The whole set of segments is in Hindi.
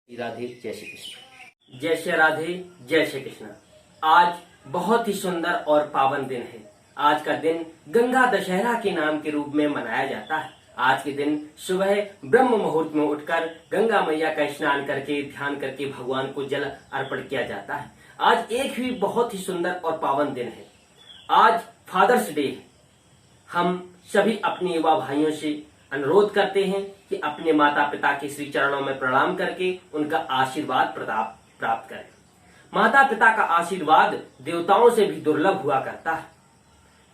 राधे जय श्री कृष्ण। जय श्री राधे जय श्री कृष्ण। आज बहुत ही सुंदर और पावन दिन है। आज का दिन गंगा दशहरा के नाम के रूप में मनाया जाता है। आज के दिन सुबह ब्रह्म मुहूर्त में उठकर गंगा मैया का स्नान करके ध्यान करके भगवान को जल अर्पण किया जाता है। आज एक भी बहुत ही सुंदर और पावन दिन है। आज फादर्स डे है। हम सभी अपने युवा भाइयों से अनुरोध करते हैं कि अपने माता पिता के श्री चरणों में प्रणाम करके उनका आशीर्वाद प्राप्त करें। माता पिता का आशीर्वाद देवताओं से भी दुर्लभ हुआ करता है।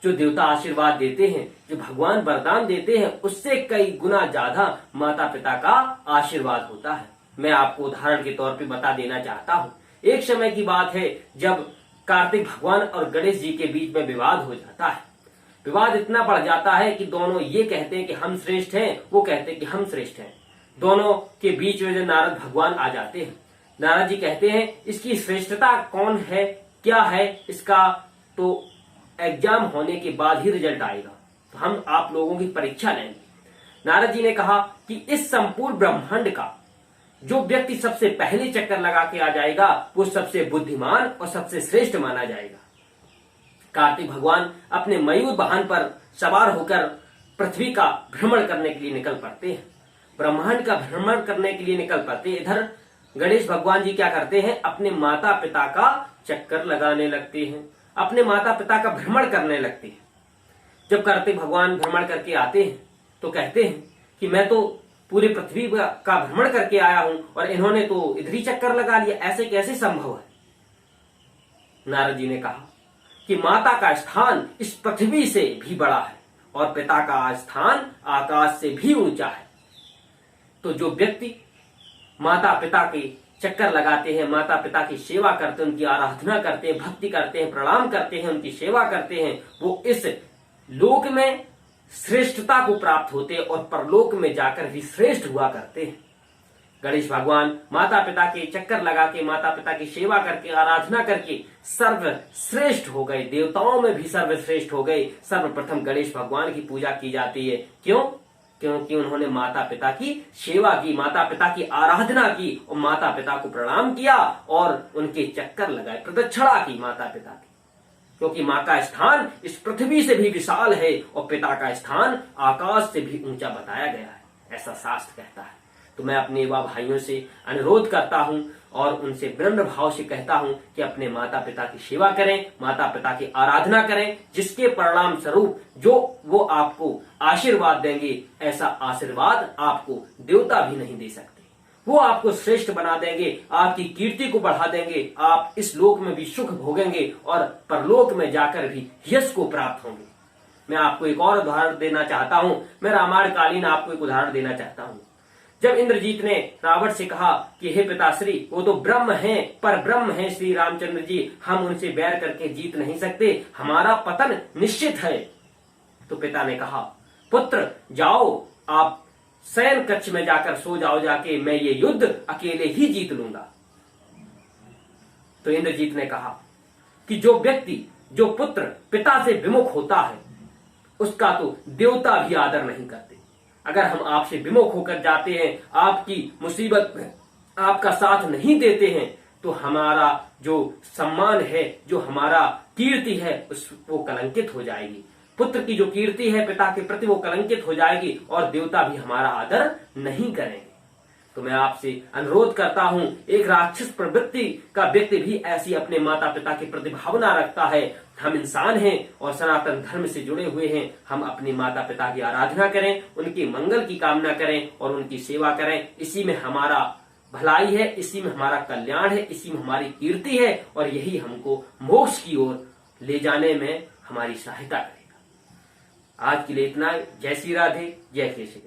जो देवता आशीर्वाद देते हैं, जो भगवान वरदान देते हैं, उससे कई गुना ज्यादा माता पिता का आशीर्वाद होता है। मैं आपको उदाहरण के तौर पे बता देना चाहता हूँ। एक समय की बात है जब कार्तिक भगवान और गणेश जी के बीच में विवाद हो जाता है। विवाद इतना बढ़ जाता है कि दोनों ये कहते हैं कि हम श्रेष्ठ हैं, वो कहते हैं कि हम श्रेष्ठ हैं। दोनों के बीच में जो नारद भगवान आ जाते हैं। नारद जी कहते हैं इसकी श्रेष्ठता कौन है, क्या है, इसका तो एग्जाम होने के बाद ही रिजल्ट आएगा, तो हम आप लोगों की परीक्षा लेंगे। नारद जी ने कहा कि इस संपूर्ण ब्रह्मांड का जो व्यक्ति सबसे पहले चक्कर लगा के आ जाएगा वो सबसे बुद्धिमान और सबसे श्रेष्ठ माना जाएगा। कार्तिक भगवान अपने मयूर वाहन पर सवार होकर पृथ्वी का भ्रमण करने के लिए निकल पड़ते हैं। ब्रह्मांड का भ्रमण करने के लिए निकल पड़ते हैं। इधर गणेश भगवान जी क्या करते हैं, अपने माता पिता का चक्कर लगाने लगते हैं, अपने माता पिता का भ्रमण करने लगते हैं। जब कार्तिक भगवान भ्रमण करके आते हैं तो कहते हैं कि मैं तो पूरे पृथ्वी का भ्रमण करके आया हूं और इन्होंने तो इधर ही चक्कर लगा लिया, ऐसे कैसे संभव है। नारद जी ने कहा कि माता का स्थान इस पृथ्वी से भी बड़ा है और पिता का स्थान आकाश से भी ऊंचा है। तो जो व्यक्ति माता पिता के चक्कर लगाते हैं, माता पिता की सेवा करते हैं, उनकी आराधना करते हैं, भक्ति करते हैं, प्रणाम करते हैं, उनकी सेवा करते हैं, वो इस लोक में श्रेष्ठता को प्राप्त होते हैं और परलोक में जाकर भी श्रेष्ठ हुआ करते हैं। गणेश भगवान माता पिता के चक्कर लगा के, माता पिता की सेवा करके, आराधना करके सर्वश्रेष्ठ हो गए, देवताओं में भी सर्वश्रेष्ठ हो गए। सर्वप्रथम गणेश भगवान की पूजा की जाती है। क्यों? क्योंकि उन्होंने माता पिता की सेवा की, माता पिता की आराधना की और माता पिता को प्रणाम किया और उनके चक्कर लगाए, प्रदक्षिणा की माता पिता की। क्योंकि माँ का स्थान इस पृथ्वी से भी विशाल है और पिता का स्थान आकाश से भी ऊंचा बताया गया है, ऐसा शास्त्र कहता है। तो मैं अपने युवा भाइयों से अनुरोध करता हूं और उनसे विनम्र भाव से कहता हूं कि अपने माता पिता की सेवा करें, माता पिता की आराधना करें, जिसके परिणाम स्वरूप जो वो आपको आशीर्वाद देंगे, ऐसा आशीर्वाद आपको देवता भी नहीं दे सकते। वो आपको श्रेष्ठ बना देंगे, आपकी कीर्ति को बढ़ा देंगे, आप इस लोक में भी सुख भोगेंगे और परलोक में जाकर भी यश को प्राप्त होंगे। मैं आपको एक और उदाहरण देना चाहता हूं। मैं रामायण कालीन आपको एक उदाहरण देना चाहता हूं। जब इंद्रजीत ने रावण से कहा कि हे पिताश्री, वो तो ब्रह्म हैं, पर ब्रह्म हैं श्री रामचंद्र जी, हम उनसे बैर करके जीत नहीं सकते, हमारा पतन निश्चित है। तो पिता ने कहा पुत्र जाओ, आप शयन कक्ष में जाकर सो जाओ, जाके मैं ये युद्ध अकेले ही जीत लूंगा। तो इंद्रजीत ने कहा कि जो व्यक्ति, जो पुत्र पिता से विमुख होता है उसका तो देवता भी आदर नहीं करते। अगर हम आपसे विमुख होकर जाते हैं, आपकी मुसीबत में आपका साथ नहीं देते हैं, तो हमारा जो सम्मान है, जो हमारा कीर्ति है, वो कलंकित हो जाएगी। पुत्र की जो कीर्ति है पिता के प्रति वो कलंकित हो जाएगी और देवता भी हमारा आदर नहीं करेंगे। तो मैं आपसे अनुरोध करता हूं, एक राक्षस प्रवृत्ति का व्यक्ति भी ऐसी अपने माता पिता की प्रति भावना रखता है। हम इंसान हैं और सनातन धर्म से जुड़े हुए हैं। हम अपनी माता पिता की आराधना करें, उनके मंगल की कामना करें और उनकी सेवा करें। इसी में हमारा भलाई है, इसी में हमारा कल्याण है, इसी में हमारी कीर्ति है और यही हमको मोक्ष की ओर ले जाने में हमारी सहायता करेगा। आज के लिए इतना। जय श्री राधे जय श्री कृष्ण।